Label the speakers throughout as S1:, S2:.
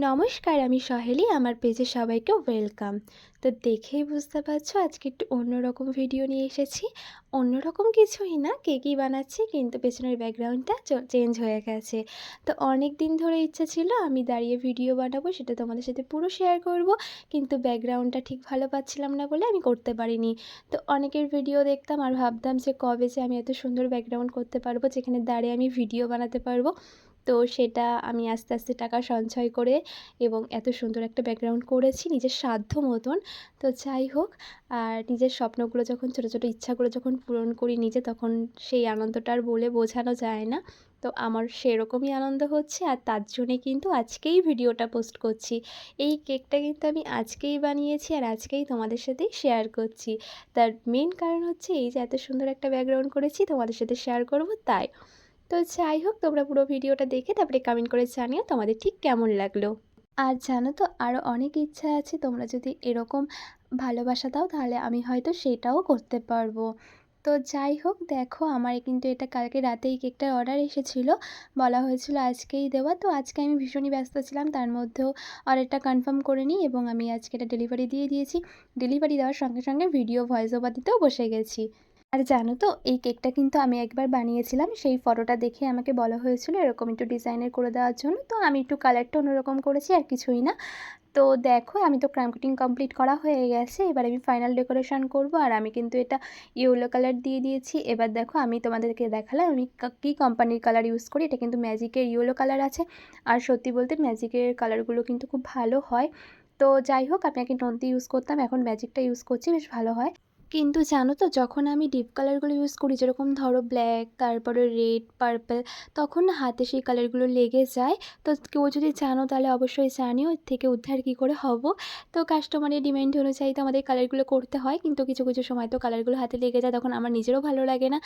S1: নমস্কার, আমি সহেলি। আমার পেজে সবাইকে ওয়েলকাম। তো দেখেই বুঝতে পারছো আজকে একটু অন্যরকম ভিডিও নিয়ে এসেছি। অন্যরকম কিছুই না, কেকই বানাচ্ছি, কিন্তু পেছনের ব্যাকগ্রাউন্ডটা চেঞ্জ হয়ে গেছে। তো অনেক দিন ধরে ইচ্ছা ছিল আমি দাঁড়িয়ে ভিডিও বানাবো, সেটা তোমাদের সাথে পুরো শেয়ার করব, কিন্তু ব্যাকগ্রাউন্ডটা ঠিক ভালো পাচ্ছিলাম না বলে আমি করতে পারিনি। তো অনেকের ভিডিও দেখতাম আর ভাবতাম যে কবে যে আমি এত সুন্দর ব্যাকগ্রাউন্ড করতে পারবো যেখানে দাঁড়িয়ে আমি ভিডিও বানাতে পারবো। তো সেটা আমি আস্তে আস্তে টাকা সঞ্চয় করে এবং এত সুন্দর একটা ব্যাকগ্রাউন্ড করেছি নিজের সাধ্য মতন। তো যাই হোক, আর নিজের স্বপ্নগুলো যখন, ছোটো ছোটো ইচ্ছাগুলো যখন পূরণ করি নিজে, তখন সেই আনন্দটা আর বলে বোঝানো যায় না। তো আমার সেরকমই আনন্দ হচ্ছে, আর তার জন্যে কিন্তু আজকেই ভিডিওটা পোস্ট করছি। এই কেকটা কিন্তু আমি আজকেই বানিয়েছি আর আজকেই তোমাদের সাথেই শেয়ার করছি। তার মেন কারণ হচ্ছে এই যে এত সুন্দর একটা ব্যাকগ্রাউন্ড করেছি, তোমাদের সাথে শেয়ার করব তাই। তো যাই হোক, তোমরা পুরো ভিডিওটা দেখে তারপরে কমেন্ট করে জানিও তোমাদের ঠিক কেমন লাগলো। আর জানো তো, আরও অনেক ইচ্ছা আছে, তোমরা যদি এরকম ভালোবাসা দাও তাহলে আমি হয়তো সেটাও করতে পারবো। তো যাই হোক, দেখো আমার কিন্তু এটা কালকে রাতেই কেকটার অর্ডার এসেছিলো, বলা হয়েছিল আজকেই দেওয়া। তো আজকে আমি ভীষণই ব্যস্ত ছিলাম, তার মধ্যেও অর্ডারটা কনফার্ম করে নিই এবং আমি আজকে এটা ডেলিভারি দিয়ে দিয়েছি। ডেলিভারি দেওয়ার সঙ্গে সঙ্গে ভিডিও ভয়েস ওভার দিতেও বসে গেছি। আর জানো তো, এই কেকটা কিন্তু আমি একবার বানিয়েছিলাম, সেই ফটোটা দেখে আমাকে বলা হয়েছিল এরকম একটু ডিজাইনের করে দেওয়ার জন্য। তো আমি একটু কালারটা অন্যরকম করেছি, আর কিছুই না। তো দেখো, আমি তো ক্রাম কাটিং কমপ্লিট করা হয়ে গেছে, এবার আমি ফাইনাল ডেকোরেশন করব। আর আমি কিন্তু এটা ইয়েলো কালার দিয়ে দিয়েছি। এবার দেখো, আমি তোমাদেরকে দেখালাম আমি কী কোম্পানির কালার ইউজ করি। এটা কিন্তু ম্যাজিকের ইয়েলো কালার আছে, আর সত্যি বলতে ম্যাজিকের কালারগুলো কিন্তু খুব ভালো হয়। তো যাই হোক, আমি আগে নন্তি ইউজ করতাম, এখন ম্যাজিকটা ইউজ করছি, বেশ ভালো হয়। কিন্তু জানো তো, যখন আমি ডিপ কালারগুলো ইউজ করি, যেরকম ধরো ব্ল্যাক, তারপরে রেড, পার্পল, তখন না হাতে সেই কালারগুলো লেগে যায়। তো কেউ যদি জানো তাহলে অবশ্যই জানিও এর থেকে উদ্ধার কী করে হব। তো কাস্টমারের ডিমান্ড অনুযায়ী তো আমাদের কালারগুলো করতে হয়, কিন্তু কিছু কিছু সময় তো কালারগুলো হাতে লেগে যায়, তখন আমার নিজেরও ভালো লাগে না।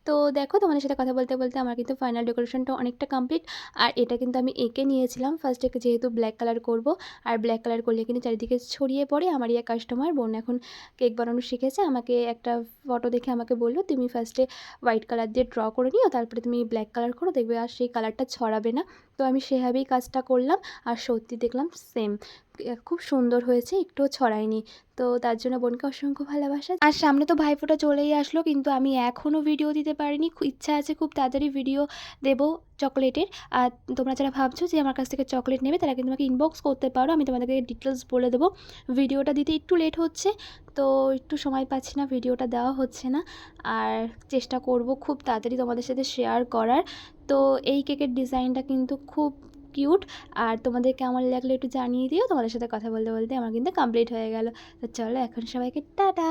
S1: তো দেখো, তোমাদের সাথে কথা বলতে বলতে আমার কিন্তু ফাইনাল ডেকোরেশনটা অনেকটা কমপ্লিট। আর এটা কিন্তু আমি এঁকে নিয়েছিলাম ফার্স্টে, যেহেতু ব্ল্যাক কালার করব। আর ব্ল্যাক কালার করলে কিন্তু চারিদিকে ছড়িয়ে পড়ে। আমারই এক কাস্টমার বোন এখন কেক বানানো শিখেছে, আমাকে একটা ফটো দেখে আমাকে বললো তুমি ফার্স্টে হোয়াইট কালার দিয়ে ড্র করে নিও, তারপরে তুমি ব্ল্যাক কালার করো, দেখবে আর সেই কালারটা ছড়াবে না। তো আমি সেভাবেই কাজটা করলাম, আর সত্যি দেখলাম সেম খুব সুন্দর হয়েছে, একটুও ছড়ায়নি। তো তার জন্য বোনকে অসংখ্য ভালোবাসা। আর সামনে তো ভাইফোঁটা চলেই আসলো, কিন্তু আমি এখনও ভিডিও দিতে পারিনি। ইচ্ছা আছে খুব তাড়াতাড়ি ভিডিও দেবো চকলেটের। আর তোমরা যারা ভাবছো যে আমার কাছ থেকে চকলেট নেবে, তারা কিন্তু আমাকে ইনবক্স করতে পারো, আমি তোমাদেরকে ডিটেলস বলে দেবো। ভিডিওটা দিতে একটু লেট হচ্ছে, তো একটু সময় পাচ্ছি না, ভিডিওটা দেওয়া হচ্ছে না। আর চেষ্টা করব খুব তাড়াতাড়ি তোমাদের সাথে শেয়ার করার। তো এই কেকের ডিজাইনটা কিন্তু খুব কিউট, আর তোমাদের কেমন লাগলো একটু জানিয়ে দিও। তোমাদের সাথে কথা বলতে বলতে আমার কিন্তু কমপ্লিট হয়ে গেল। তো চলো এখন সবাইকে টাটা।